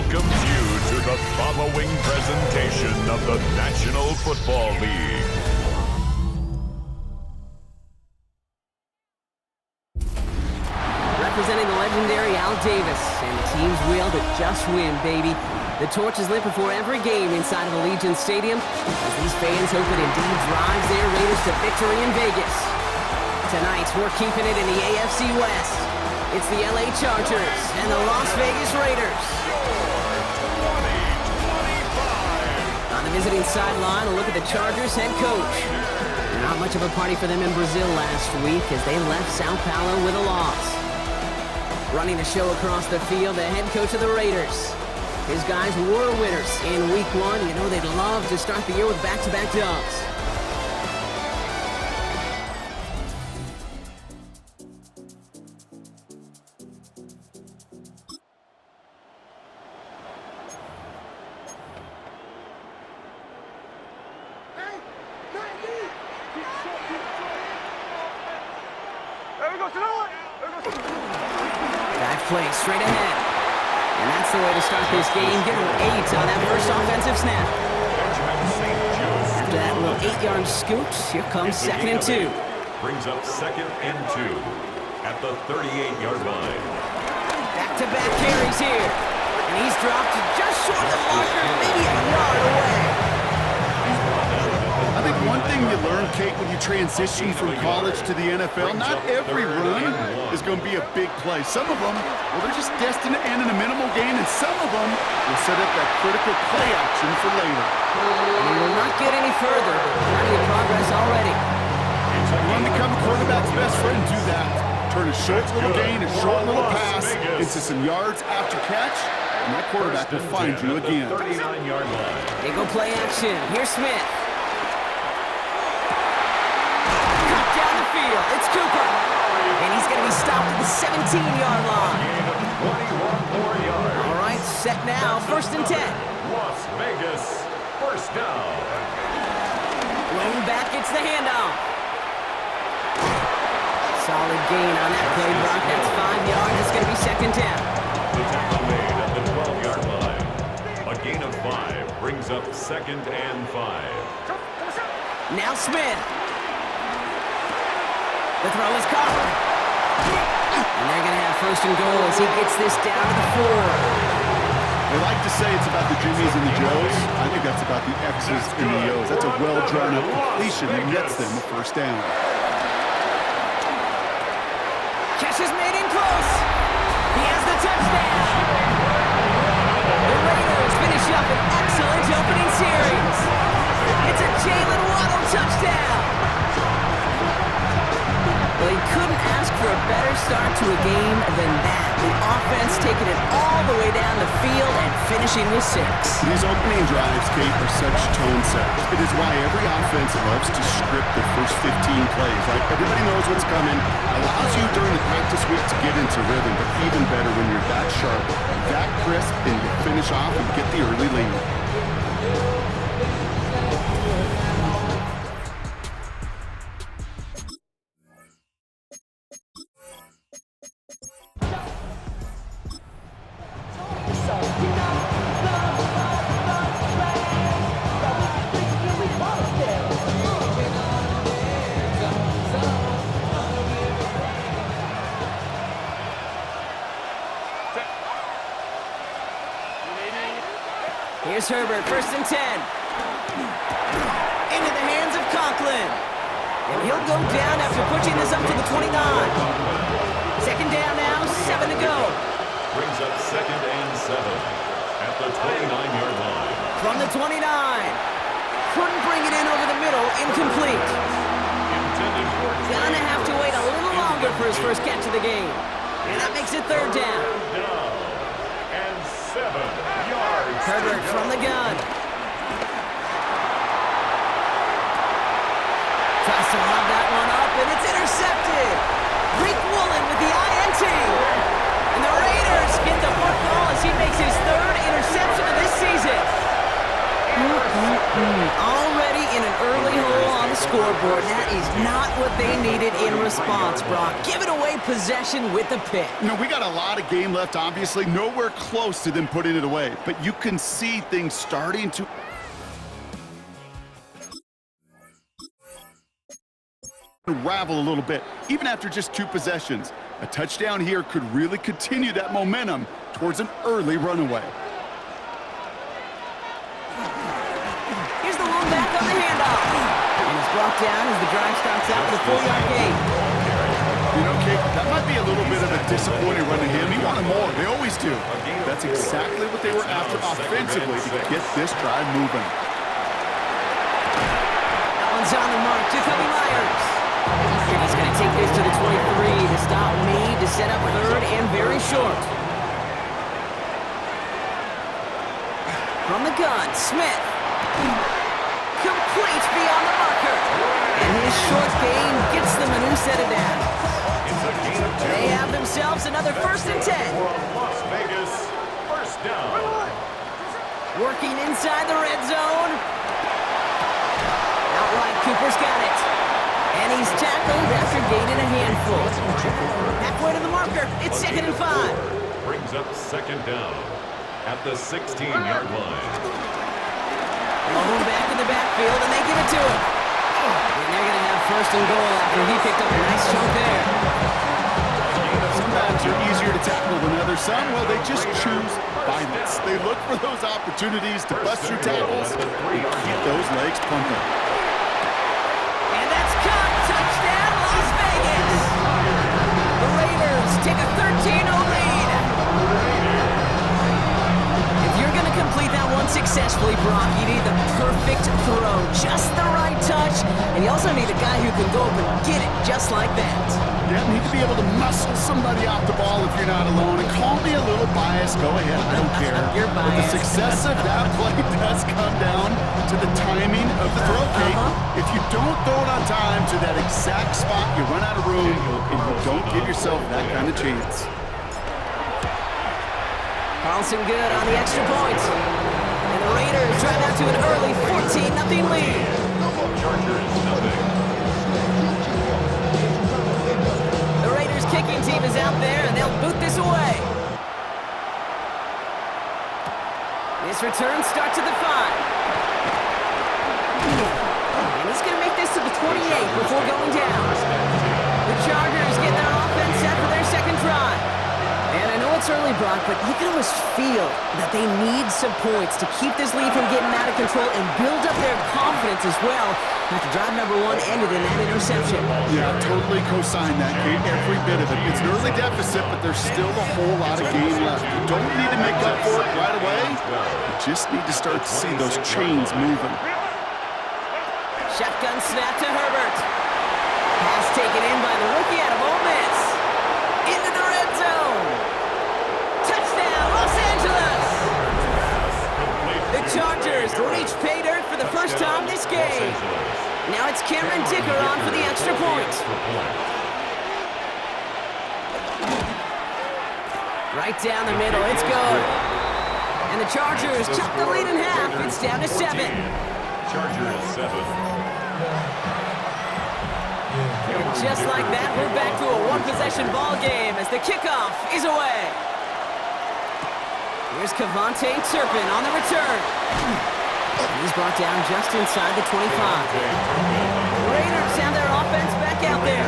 welcomes you to the following presentation of the National Football League. Representing the legendary Al Davis and the team's will to just win, baby. The torch is lit before every game inside of Allegiant Stadium as these fans hope it indeed drives their Raiders to victory in Vegas. Tonight, we're keeping it in the AFC West. It's the LA Chargers and the Las Vegas Raiders. On the visiting sideline, a look at the Chargers head coach. Not much of a party for them in Brazil last week as they left Sao Paulo with a loss. Running the show across the field, the head coach of the Raiders. His guys were winners in Week 1. You know they'd love to start the year with back-to-back dubs. Dive play straight ahead. And that's the way to start this game. Get him 8 on that first offensive snap. After that little 8-yard scoot, here comes 2nd and 2. Brings up 2nd and 2 at the 38-yard line. Back-to-back carries here. And he's dropped just short of the marker, maybe a yard away. I think one thing you learn, Kate, when you transition from college to the NFL, not every run is going to be a big play. Some of them, well, they're just destined to end in a minimal gain, and some of them will set up that critical play action for later. And he will not get any further, but plenty of progress already. You want to become a quarterback's best friend, do that. Turn a short little gain, a short little pass into some yards after catch, and that quarterback will find you again. They go play action. Here's Smith. It's Cooper, and he's going to be stopped at the 17-yard line. All right, set now, 1st and 10. Las Vegas, first down. Rolling back, it's the handoff. Solid gain on that play, Brock. That's 5 yards. It's going to be 2nd down. The tackle made at the 12-yard line. A gain of 5 brings up 2nd and 5. Now Smith. The throw is caught. And they're going to have 1st and goal as he gets this down to the 4. They like to say it's about the Jimmies and the Joes. I think that's about the X's and the O's. That's a well-drawn-up completion that gets them a 1st down. Catch is made in close. He has the touchdown. The Raiders finish up an excellent opening series. It's a Jalen Waddle touchdown. Well, he couldn't ask for a better start to a game than that. The offense taking it all the way down the field and finishing with 6. These opening drives, Kate, are such tone setters. It is why every offense loves to script the first 15 plays, right? Everybody knows what's coming. Allows you during the practice week to get into rhythm, but even better when you're that sharp, that crisp, and you finish off and get the early lead. Here's Herbert, 1st and 10. Into the hands of Conklin. And he'll go down after pushing this up to the 29. 2nd down now, 7 to go. Brings up 2nd and 7 at the 29-yard line. From the 29. Couldn't bring it in over the middle, incomplete. Gonna have to wait a little longer for his first catch of the game. And that makes it 3rd down. And 7 yards. Herbert from the gun. Tries to lob that one up, and it's intercepted. Rick Woolen with the INT. And the Raiders get the football as he makes his 3rd interception of this season. Already in an early hole on the scoreboard. That is not what they needed in response, Brock. Give it away final possession with the pick. You know, we got a lot of game left, obviously. Nowhere close to them putting it away. But you can see things starting to unravel a little bit, even after just 2 possessions. A touchdown here could really continue that momentum towards an early runaway. Here's the long back on the handoff. And it's brought down as the drive starts out with a 4-yard gain. You know, Kate, that might be a little bit of a disappointing run to him. He wanted more. They always do. That's exactly what they were after offensively to get this drive moving. That one's on the mark. Jacoby Myers. And he's going to take this to the 23. The stop made to set up third and very short. From the gun, Smith. Complete beyond the marker. And his short gain gets them a new set of downs. They have themselves another 1st and 10. Las Vegas, first down. Working inside the red zone. Outright, Cooper's got it. And he's tackled after gaining a handful. Halfway to the marker. It's 2nd and 5. Brings up 2nd down at the 16-yard line. Alone back in the backfield, and they give it to him. And they're going to have 1st and goal after he picked up a nice chunk there. Some backs are easier to tackle than others. Some, well, they just choose violence. They look for those opportunities to bust through tackles and keep those legs pumping. And that's caught. Touchdown, Las Vegas. The Raiders take a 13-0 lead. If you're going to complete that one successfully, Brock, you need the perfect throw, just the right touch, and you also need a guy who can go up and get it just like that. Yeah, need to be able to muscle somebody off the ball if you're not alone. And call me a little biased. Go ahead. I don't care. You're But the biased. success of that play does come down to the timing of the throw, Kate. If you don't throw it on time to that exact spot, you run out of room, and you don't give yourself that kind of chance. Carlson good on the extra point. And the Raiders drive out to an early 14-0 lead. Chargers, nothing. The Raiders kicking team is out there, and they'll boot this away. This return starts at the 5. And he's going to make this to the 28 before going down. The Chargers get their offense set for their 2nd drive. And I know it's early, Brock, but you can almost feel that they need some points to keep this lead from getting out of control and build up their confidence as well after drive number 1 ended in that interception. Yeah, totally co-sign that, Kate. Every bit of it. It's an early deficit, but there's still a whole lot of game left. You don't need to make up for it right away. You just need to start to see those chains moving. Shotgun snap to Herbert. Pass taken in by the rookie out of Ole Miss. Into the red zone. Touchdown, Los Angeles. The Chargers reach pay dirt for the first time this game. Now it's Cameron Dicker on for the extra point. Right down the middle, it's good. And the Chargers chop the lead in half. It's down to 7. Chargers 7. And just like that, we're back to a one-possession ball game as the kickoff is away. Here's Kavontae Turpin on the return. He's brought down just inside the 25. The Raiders have their offense back out there.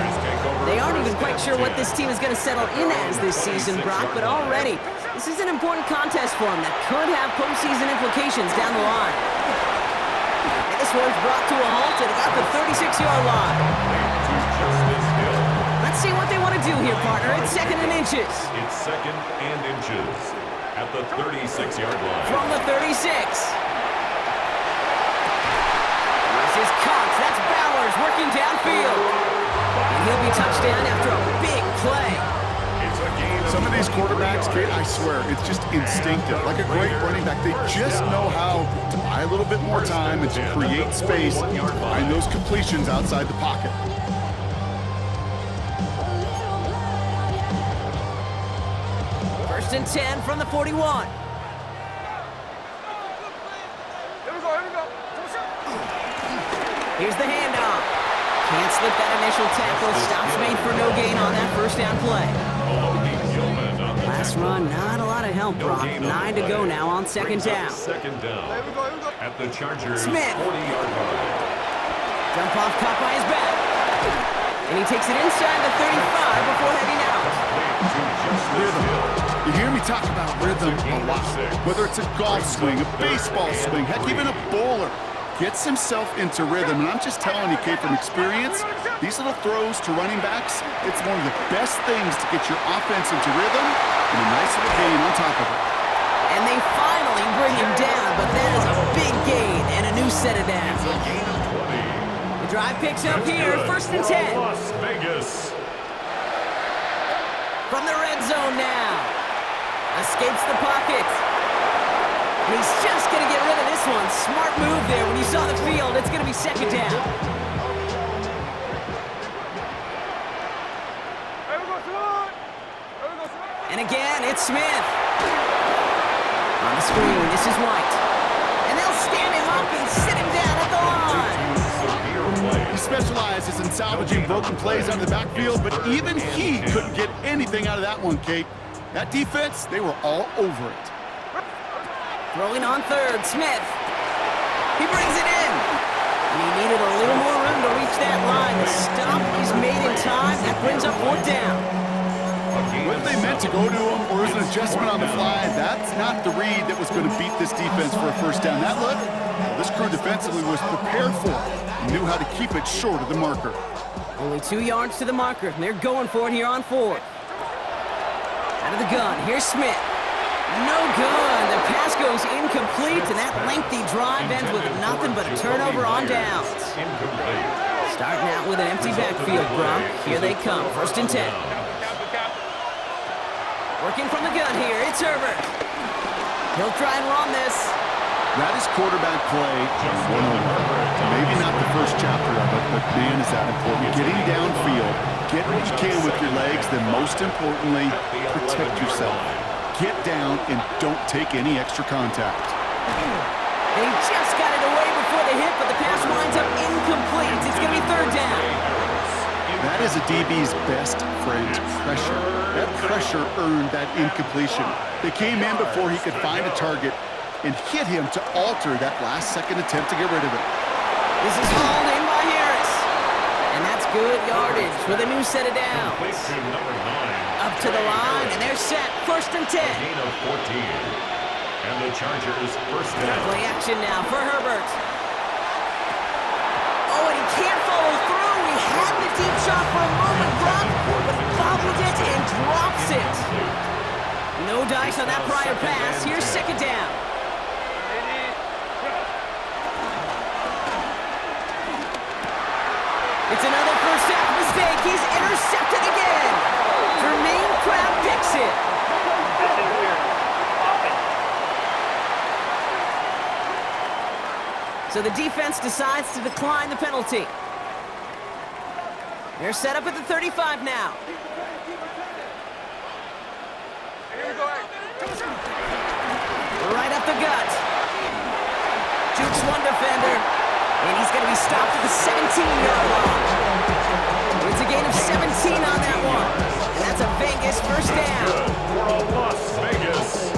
They aren't even quite sure what this team is going to settle in as this season, Brock, but already, this is an important contest for them that could have postseason implications down the line. And this one's brought to a halt at about the 36-yard line. Let's see what they want to do here, partner. It's 2nd and inches. It's 2nd and inches at the 36-yard line. From the 36. This is Cox. That's Bowers working downfield. And he'll be touchdown after a big play. It's a gain of Some of these quarterbacks, Kate, I swear, it's just instinctive. Like a great running back, they just know how to buy a little bit more time and to create space behind those completions outside the pocket. First and 10 from the 41. Here's the handoff. Can't slip that initial tackle. Stops made for no gain on that first down play. Last run, not a lot of help, Brock. 9 to go now on second down. Second down. At the Chargers' Smith. 40-yard line. Dump off caught by his back. And he takes it inside the 35 before heading out. Rhythm. You hear me talk about rhythm a lot. Whether it's a golf swing, a baseball swing, heck, even a bowler gets himself into rhythm. And I'm just telling you, Kate, from experience, these little throws to running backs, it's one of the best things to get your offense into rhythm and a nice little gain on top of it. And they finally bring him down, but that is a big gain and a new set of downs. The drive picks up here, first and 10. Las Vegas. From the red zone now. Escapes the pocket. And he's just going to get rid of this one. Smart move there. When you saw the field, it's going to be second down. And again, it's Smith. On the screen, this is White. And they'll stand him up and sit him down at the line. He specializes in salvaging broken plays out of the backfield, but even he couldn't get anything out of that one, Kate. That defense, they were all over it. Throwing on third, Smith. He brings it in. And he needed a little more room to reach that line. The stop is made in time. That brings up fourth down. Whether they meant to go to him or was an adjustment on the fly, that's not the read that was going to beat this defense for a first down. That look, this crew defensively was prepared for it and knew how to keep it short of the marker. Only 2 yards to the marker, and they're going for it here on fourth. Out of the gun, here's Smith. No good. The pass goes incomplete, and that lengthy drive ends with nothing but a turnover on downs. Starting out with an empty backfield, Brock. Here they come, first and 10. Working from the gun here, it's Herbert. He'll try and run this. That is quarterback play 101. Maybe not the first chapter of it, but man, is that important. Getting downfield, get what you can with your legs, then most importantly, protect yourself. Get down and don't take any extra contact. They just got it away before the hit, but the pass winds up incomplete. It's going to be third down. That is a DB's best friend, pressure. That pressure earned that incompletion. They came in before he could find a target and hit him to alter that last-second attempt to get rid of it. This is hauled in by Harris. And that's good yardage with a new set of downs. Up to the line, and they're set. First and 10. Gain of 14. And the Chargers first down. Play action now for Herbert. Oh, and he can't follow through. He had the deep shot for a moment, Brock, but he bobbled it and drops it. No dice on that prior pass. Here's second down. It's another first half mistake. He's intercepted again. Jermaine Crab picks it. So the defense decides to decline the penalty. They're set up at the 35 now. Right up the gut. Jukes one defender, and he's going to be stopped at the 17-yard line. It's a gain of 17 on that one, and that's a Vegas first down. For a Las Vegas.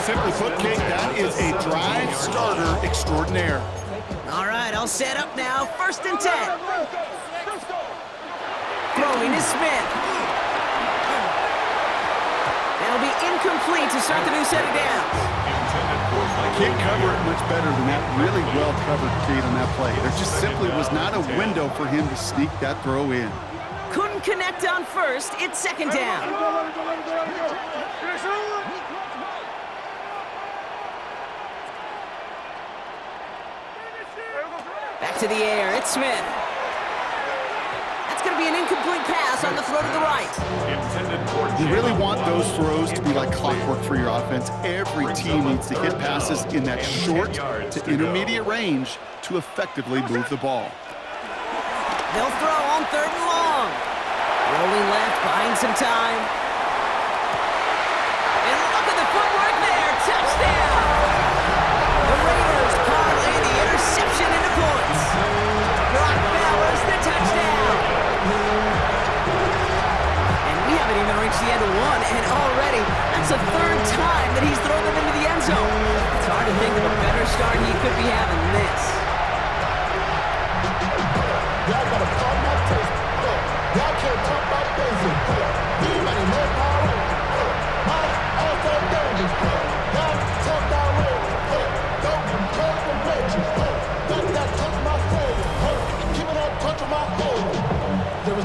Simply put, Kate, that is a drive starter extraordinaire. All right, I'll set up now. First and 10. Throwing is Smith. That'll be incomplete to start the new set of downs. Can't cover it much better than that. Really well covered, Kate, on that play. There just simply was not a window for him to sneak that throw in. Couldn't connect on first. It's second down. Back to the air. It's Smith. That's going to be an incomplete pass on the throw to the right. You really want those throws to be like clockwork for your offense. Every team needs to hit passes in that short to intermediate range to effectively move the ball. They'll throw on third and long. Rolling left, buying some time. And look at the footwork there. Touchdown! The Raiders parlay the interception into points. Brock,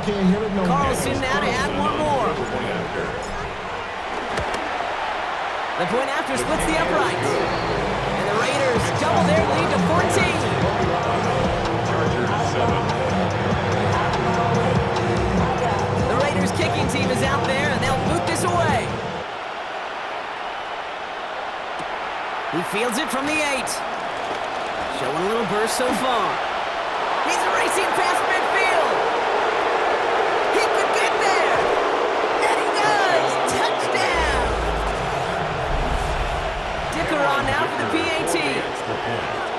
can't hit it no more. Carlson now to add one more. The point after splits the uprights. And the Raiders double their lead to 14. Chargers 7. The Raiders kicking team is out there, and they'll boot this away. He fields it from the 8. Showing a little burst so far. He's racing past midfield. He could get there. And he does. Touchdown. Dicker on now for the PAT. Extra point.